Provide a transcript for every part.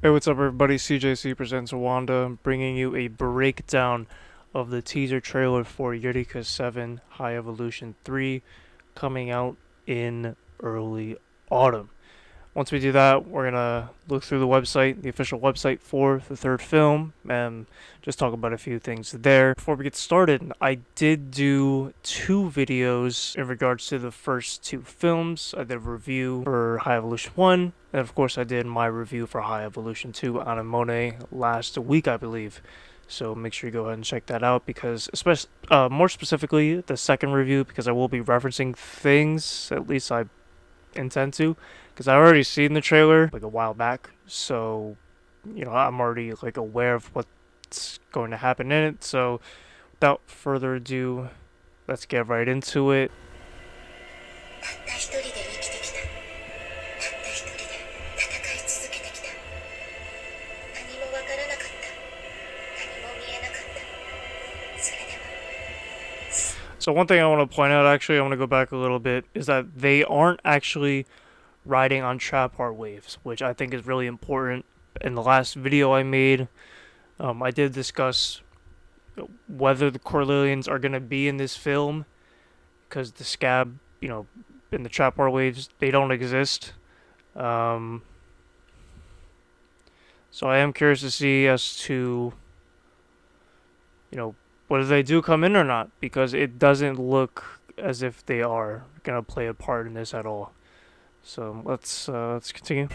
Hey, what's up, everybody? CJC presents WandA, bringing you a breakdown of the teaser trailer for Eureka 7 High Evolution 3 coming out in early autumn. Once we do that, we're gonna look through the website, the official website for the third film, and just talk about a few things there. Before we get started, I did do two videos in regards to the first two films. I did a review for High Evolution 1, and of course I did my review for High Evolution 2 Anemone last week, I believe. So make sure you go ahead and check that out, because especially more specifically the second review, because I will be referencing things, at least I intend to, because I already seen the trailer like a while back, so I'm already like aware of what's going to happen in it. So without further ado, let's get right into it. So one thing I want to point out, actually, I want to go back a little bit, is that they aren't actually riding on trapart waves, which I think is really important. In the last video I made, I did discuss whether the Corlillians are going to be in this film, because the scab, in the trapart waves, they don't exist. So I am curious to see as to, whether they do come in or not, because it doesn't look as if they are going to play a part in this at all. So let's continue.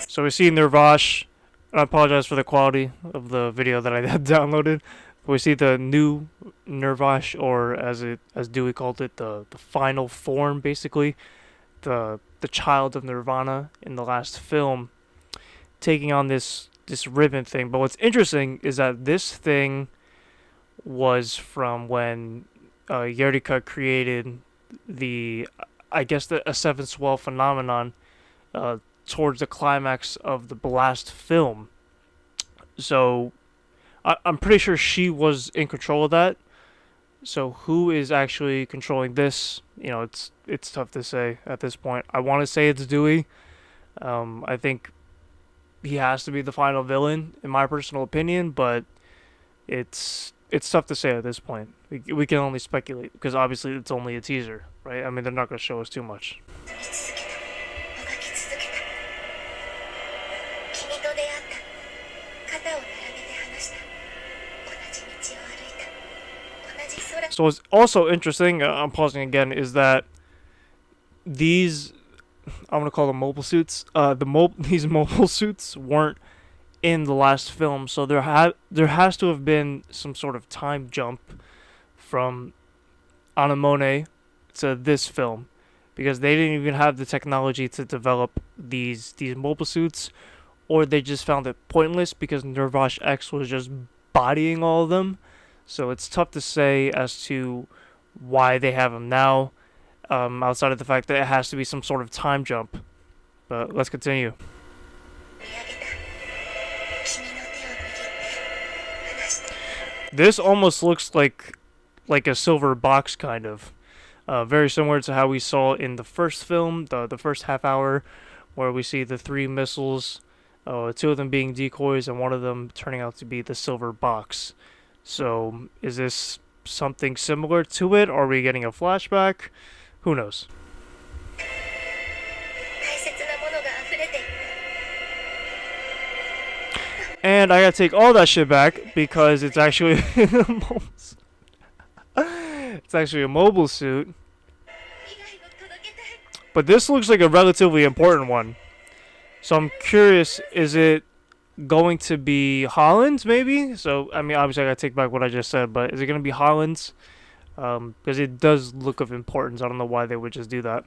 So we see Nervash. I apologize for the quality of the video that I had downloaded. We see the new Nervash, or as Dewey called it, the final form, basically, the child of Nirvana in the last film, taking on this ribbon thing. But what's interesting is that this thing was from when Eureka created I guess a seven swell phenomenon towards the climax of the last film. So I'm pretty sure she was in control of that. So who is actually controlling this? It's tough to say at this point. I want to say it's Dewey. I think he has to be the final villain, in my personal opinion, but it's tough to say at this point. We can only speculate, because obviously it's only a teaser, right? I mean, they're not going to show us too much. So what's also interesting, I'm pausing again, is that these, I'm gonna call them mobile suits. These mobile suits weren't in the last film, so there has to have been some sort of time jump from Anemone to this film, because they didn't even have the technology to develop these mobile suits, or they just found it pointless because Nervash X was just bodying all of them. So it's tough to say as to why they have them now, outside of the fact that it has to be some sort of time jump. But let's continue. This almost looks like a silver box, kind of. Very similar to how we saw in the first film, the first half hour, where we see the three missiles, two of them being decoys and one of them turning out to be the silver box. So is this something similar to it? Are we getting a flashback? Who knows? And I gotta take all that shit back, because it's actually it's actually a mobile suit. But this looks like a relatively important one. So I'm curious, is it going to be Holland's, maybe? So, I mean, obviously I gotta take back what I just said, but is it gonna be Holland's? Because it does look of importance. I don't know why they would just do that.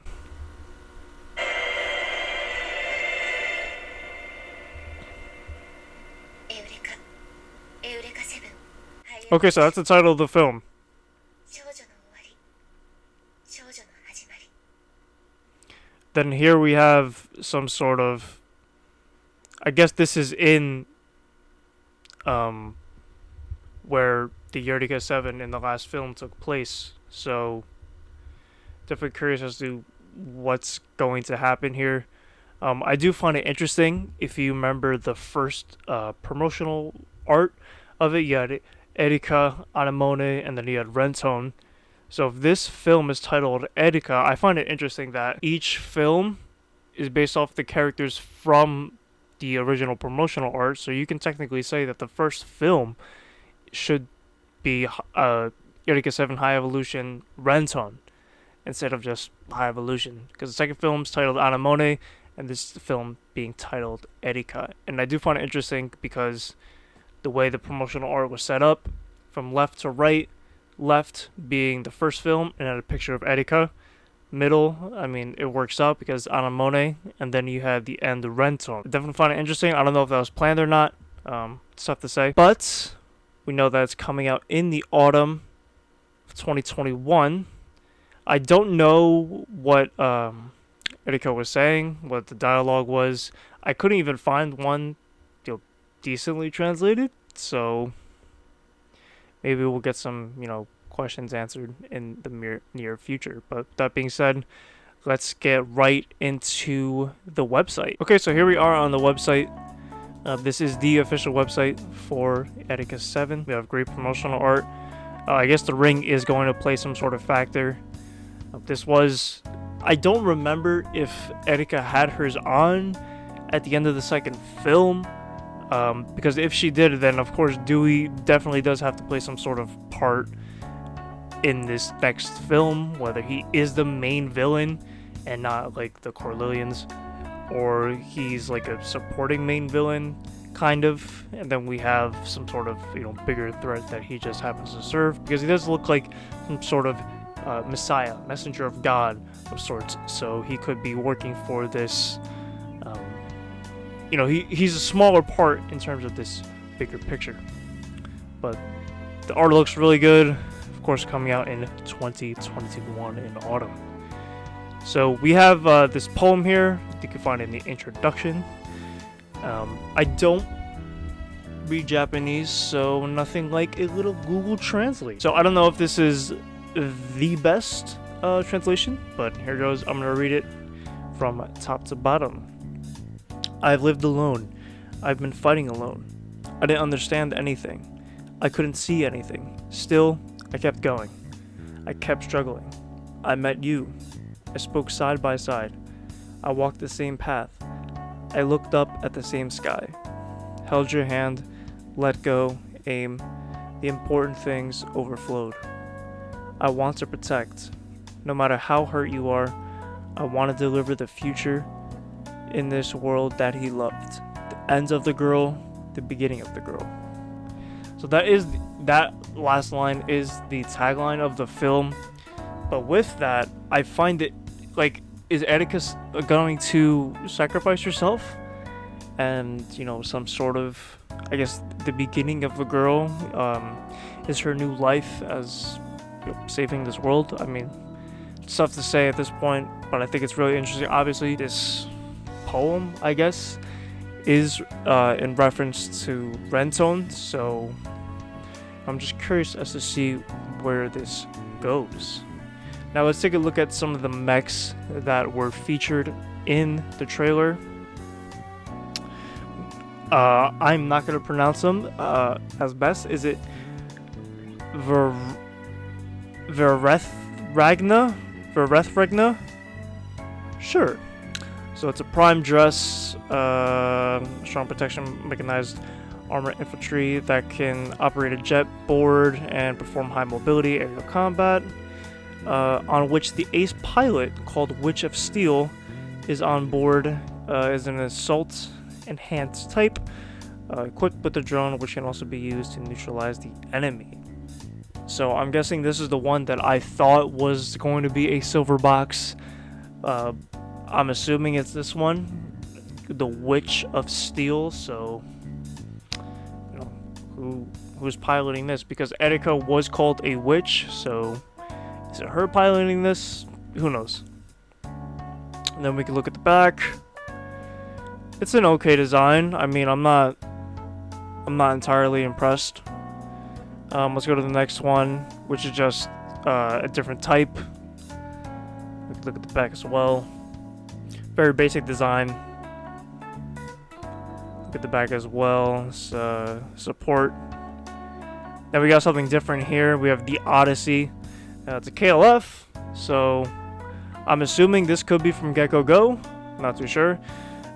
Okay, so that's the title of the film. Then here we have some sort of, I guess this is in where the Eureka 7 in the last film took place. So definitely curious as to what's going to happen here. I do find it interesting. If you remember the first promotional art of it, you had Eureka, Anemone, and then you had Rentone. So if this film is titled Eureka, I find it interesting that each film is based off the characters from the original promotional art. So you can technically say that the first film should be Eureka 7 High Evolution Rentone instead of just High Evolution. Because the second film's titled Anemone, and this film being titled Eureka. And I do find it interesting because the way the promotional art was set up, from left to right, left being the first film, and had a picture of Eureka. Middle, I mean, it works out because Anemone, and then you had the end, the Rentone. I definitely find it interesting. I don't know if that was planned or not. It's tough to say. But we know that it's coming out in the autumn of 2021. I don't know what Eureka was saying, what the dialogue was. I couldn't even find one, decently translated. So maybe we'll get some, questions answered in the near future. But that being said, let's get right into the website. Okay, so here we are on the website. This is the official website for Eureka 7. We have great promotional art. I guess the ring is going to play some sort of factor. I don't remember if Eureka had hers on at the end of the second film. Because if she did, then of course Dewey definitely does have to play some sort of part in this next film, whether he is the main villain and not like the Corlillians, or he's like a supporting main villain, kind of, and then we have some sort of bigger threat that he just happens to serve, because he does look like some sort of messiah, messenger of God of sorts, so he could be working for this. He's a smaller part in terms of this bigger picture, but the art looks really good. Of course, coming out in 2021 in autumn. So we have this poem here you can find in the introduction. I don't read Japanese, so nothing like a little Google Translate. So I don't know if this is the best translation, but here goes. I'm gonna read it from top to bottom. I've lived alone. I've been fighting alone. I didn't understand anything. I couldn't see anything. Still, I kept going. I kept struggling. I met you. I spoke side by side. I walked the same path. I looked up at the same sky. Held your hand, let go, aim. The important things overflowed. I want to protect. No matter how hurt you are, I want to deliver the future in this world that he loved. The ends of the girl, the beginning of the girl. So that last line is the tagline of the film. But with that, I find it like, is Eureka going to sacrifice herself? And some sort of, I guess, the beginning of the girl is her new life as saving this world. I mean, it's tough to say at this point, but I think it's really interesting. Obviously, this poem, I guess, is in reference to Rentone, so I'm just curious as to see where this goes. Now let's take a look at some of the mechs that were featured in the trailer. I'm not going to pronounce them as best. Is it Verethregna? Sure. So it's a prime dress, strong protection, mechanized armor infantry that can operate a jet board and perform high mobility aerial combat, on which the ace pilot, called Witch of Steel, is on board, is an assault enhanced type, equipped with a drone which can also be used to neutralize the enemy. So I'm guessing this is the one that I thought was going to be a silver box. I'm assuming it's this one, the Witch of Steel. So, who's piloting this? Because Eureka was called a witch, so is it her piloting this? Who knows? And then we can look at the back. It's an okay design. I mean, I'm not entirely impressed. Let's go to the next one, which is just a different type. look at the back as well. Very basic design. Look at the back as well. Support. Then we got something different here. We have the Odyssey. It's a KLF, so I'm assuming this could be from Gecko Go. Not too sure.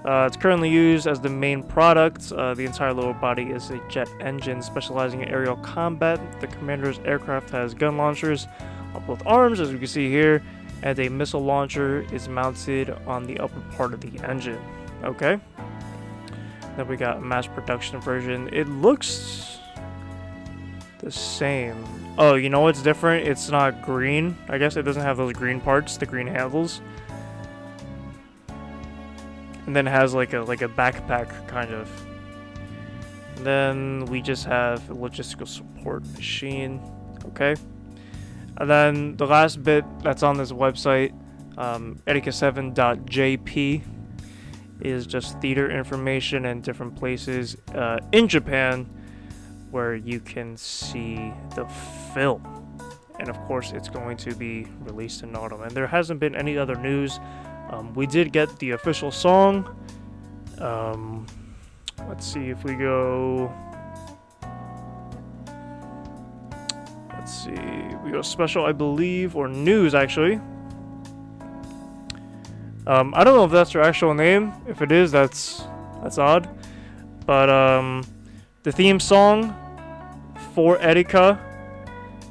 It's currently used as the main product. The entire lower body is a jet engine specializing in aerial combat. The commander's aircraft has gun launchers on both arms, as you can see here, and a missile launcher is mounted on the upper part of the engine. Okay. Then we got a mass production version. It looks the same. Oh, you know what's different? It's not green. I guess it doesn't have those green parts, the green handles. And then it has like a backpack kind of. And then we just have a logistical support machine. Okay. And then the last bit that's on this website, eurekaseven.jp, is just theater information and different places in Japan where you can see the film. And of course, it's going to be released in autumn. And there hasn't been any other news. We did get the official song. Let's see if we go. Let's see. We go special, I believe, or news actually. I don't know if that's her actual name. If it is, that's odd. But the theme song for Eureka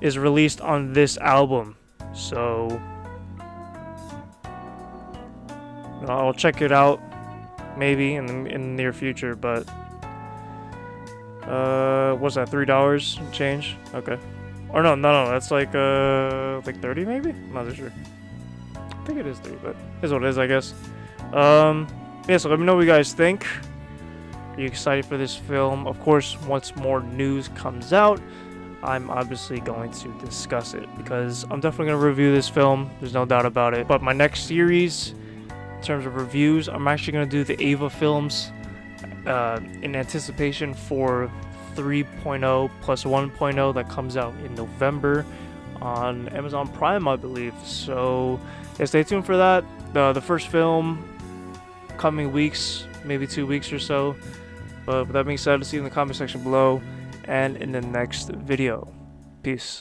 is released on this album, so I'll check it out maybe in the near future. But what's that? $3 change? Okay. Or no, that's like 30 maybe. I'm not too sure. I think it is 30, but it's what it is, I guess. Yeah, so let me know what you guys think. Are you excited for this film? Of course, once more news comes out, I'm obviously going to discuss it, because I'm definitely going to review this film. There's no doubt about it. But my next series, in terms of reviews, I'm actually going to do the Ava films in anticipation for 3.0 plus 1.0 that comes out in November on Amazon Prime, I believe. So yeah, stay tuned for that. The first film coming weeks, maybe 2 weeks or so. But with that being said, see you in the comment section below and in the next video. Peace.